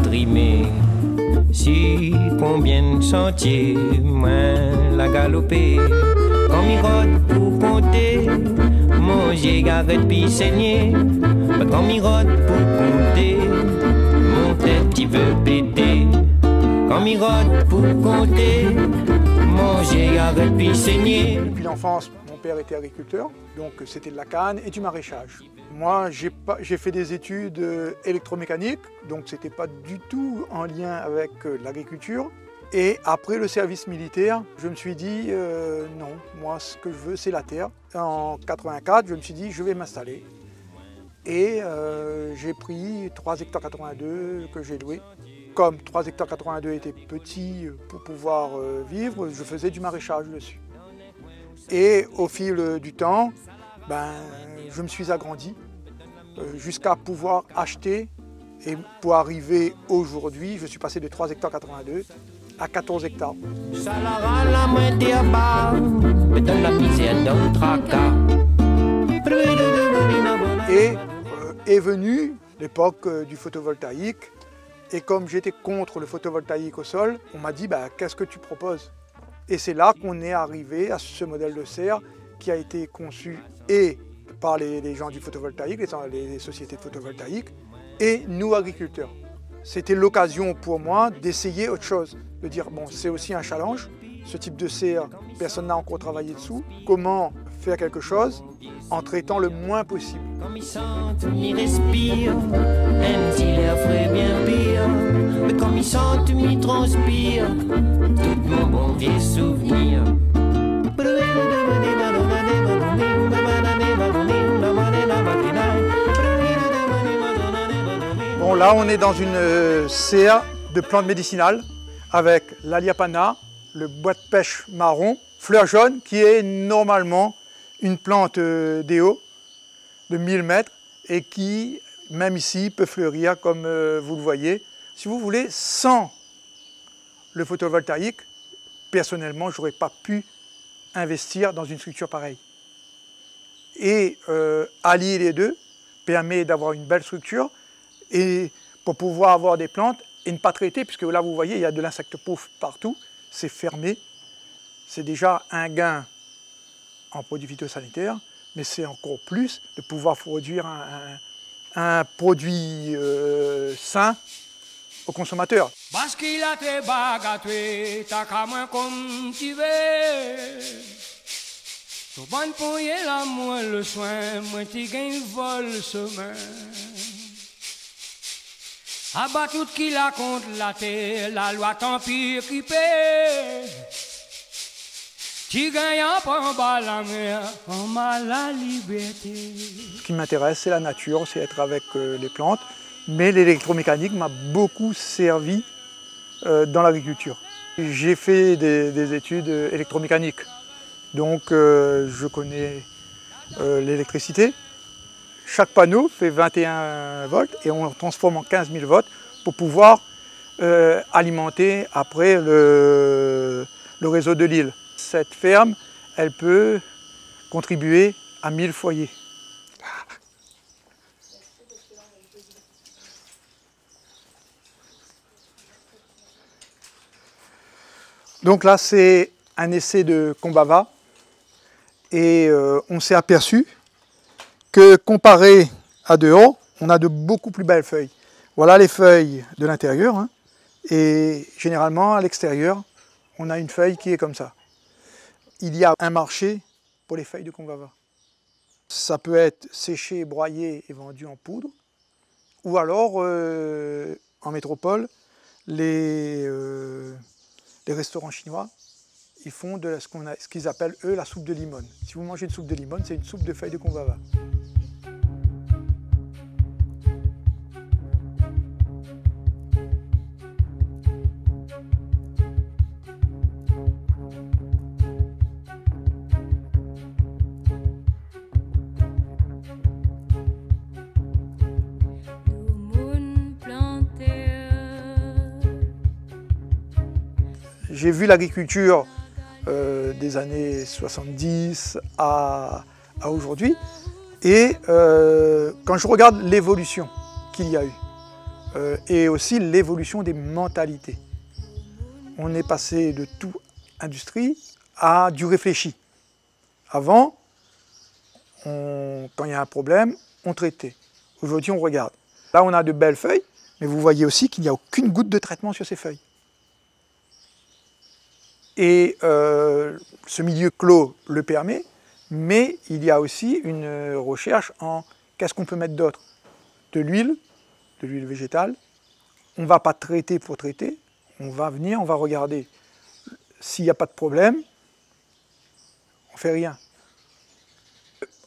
trimé. Si combien de sentiers, moi la galopé. Quand m'y rôde pour compter, manger, garette puis saigner. Mais quand m'y rôde pour compter, mon tête qui veut péter. Quand m'y rôde pour compter, manger, garette puis saigner. Depuis l'enfance, mon père était agriculteur, donc c'était de la canne et du maraîchage. Moi, j'ai fait des études électromécaniques, donc c'était pas du tout en lien avec l'agriculture. Et après le service militaire, je me suis dit non, moi ce que je veux c'est la terre. En 84, je me suis dit je vais m'installer. Et j'ai pris 3 hectares 82 que j'ai loué. Comme 3 hectares 82 étaient petits pour pouvoir vivre, je faisais du maraîchage dessus. Et au fil du temps, je me suis agrandi jusqu'à pouvoir acheter. Et pour arriver aujourd'hui, je suis passé de 3 hectares 82 à 14 hectares. Et est venue l'époque du photovoltaïque. Et comme j'étais contre le photovoltaïque au sol, on m'a dit qu'est-ce que tu proposes? Et c'est là qu'on est arrivé à ce modèle de serre qui a été conçu et par les gens du photovoltaïque, les sociétés de photovoltaïque, et nous agriculteurs. C'était l'occasion pour moi d'essayer autre chose, de dire bon, c'est aussi un challenge, ce type de serre, personne n'a encore travaillé dessous, comment faire quelque chose en traitant le moins possible. Comme ils sentent, ils respirent, un petit l'air frais bien pire, mais comme ils sentent, ils transpirent, tout mon bon vieux souvenir. Bon, là on est dans une serre de plantes médicinales avec l'aliapana, le bois de pêche marron, fleur jaune qui est normalement une plante déo de 1000 mètres et qui, même ici, peut fleurir comme vous le voyez. Si vous voulez, sans le photovoltaïque, personnellement, je n'aurais pas pu investir dans une structure pareille. Et allier les deux permet d'avoir une belle structure et pour pouvoir avoir des plantes et ne pas traiter, puisque là, vous voyez, il y a de l'insecte pauvre partout, c'est fermé. C'est déjà un gain en produits phytosanitaires, mais c'est encore plus de pouvoir produire un produit sain aux consommateurs. Parce qu'il a très bagatoué, t'as qu'à moins comme tu veux. Tout bon pour y la moi le soin, moi t'y gagne vol sommeil. Abat tout qui la contre la terre, la loi tant pis qui paie. Tu gagnes en bas la mer, en bas la liberté. Ce qui m'intéresse, c'est la nature, c'est être avec les plantes. Mais l'électromécanique m'a beaucoup servi dans l'agriculture. J'ai fait des études électromécaniques, donc je connais l'électricité. Chaque panneau fait 21 volts et on transforme en 15 000 volts pour pouvoir alimenter après le réseau de l'île. Cette ferme, elle peut contribuer à 1000 foyers. Donc là, c'est un essai de Combava et on s'est aperçu que comparé à dehors, on a de beaucoup plus belles feuilles. Voilà les feuilles de l'intérieur hein, et généralement à l'extérieur, on a une feuille qui est comme ça. Il y a un marché pour les feuilles de Combava. Ça peut être séché, broyé et vendu en poudre ou alors en métropole, les restaurants chinois, ils font de ce qu'ils appellent, eux, la soupe de limone. Si vous mangez une soupe de limone, c'est une soupe de feuilles de Combava. J'ai vu l'agriculture des années 70 à aujourd'hui et quand je regarde l'évolution qu'il y a eu, et aussi l'évolution des mentalités. On est passé de tout industrie à du réfléchi. Avant, quand il y a un problème, on traitait. Aujourd'hui, on regarde. Là, on a de belles feuilles, mais vous voyez aussi qu'il n'y a aucune goutte de traitement sur ces feuilles. Et ce milieu clos le permet, mais il y a aussi une recherche en qu'est-ce qu'on peut mettre d'autre. De l'huile végétale. On ne va pas traiter pour traiter, on va venir, on va regarder. S'il n'y a pas de problème, on ne fait rien.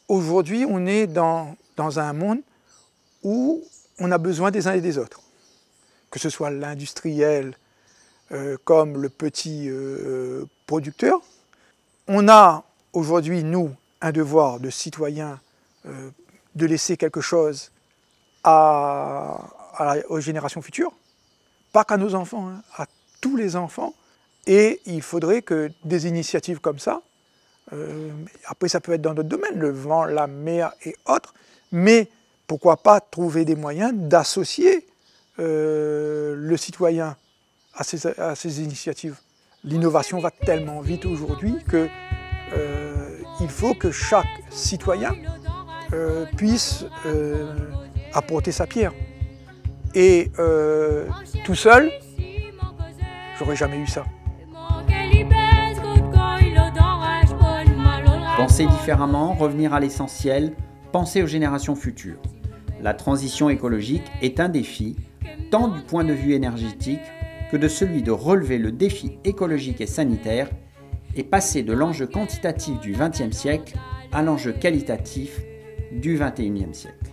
Aujourd'hui, on est dans un monde où on a besoin des uns et des autres. Que ce soit l'industriel comme le petit producteur. On a aujourd'hui, nous, un devoir de citoyen de laisser quelque chose aux générations futures. Pas qu'à nos enfants, hein, à tous les enfants. Et il faudrait que des initiatives comme ça, après ça peut être dans d'autres domaines, le vent, la mer et autres, mais pourquoi pas trouver des moyens d'associer le citoyen à ces initiatives. L'innovation va tellement vite aujourd'hui qu'il faut que chaque citoyen puisse apporter sa pierre. Et tout seul, j'aurais jamais eu ça. Penser différemment, revenir à l'essentiel, penser aux générations futures. La transition écologique est un défi, tant du point de vue énergétique que de celui de relever le défi écologique et sanitaire et passer de l'enjeu quantitatif du XXe siècle à l'enjeu qualitatif du XXIe siècle.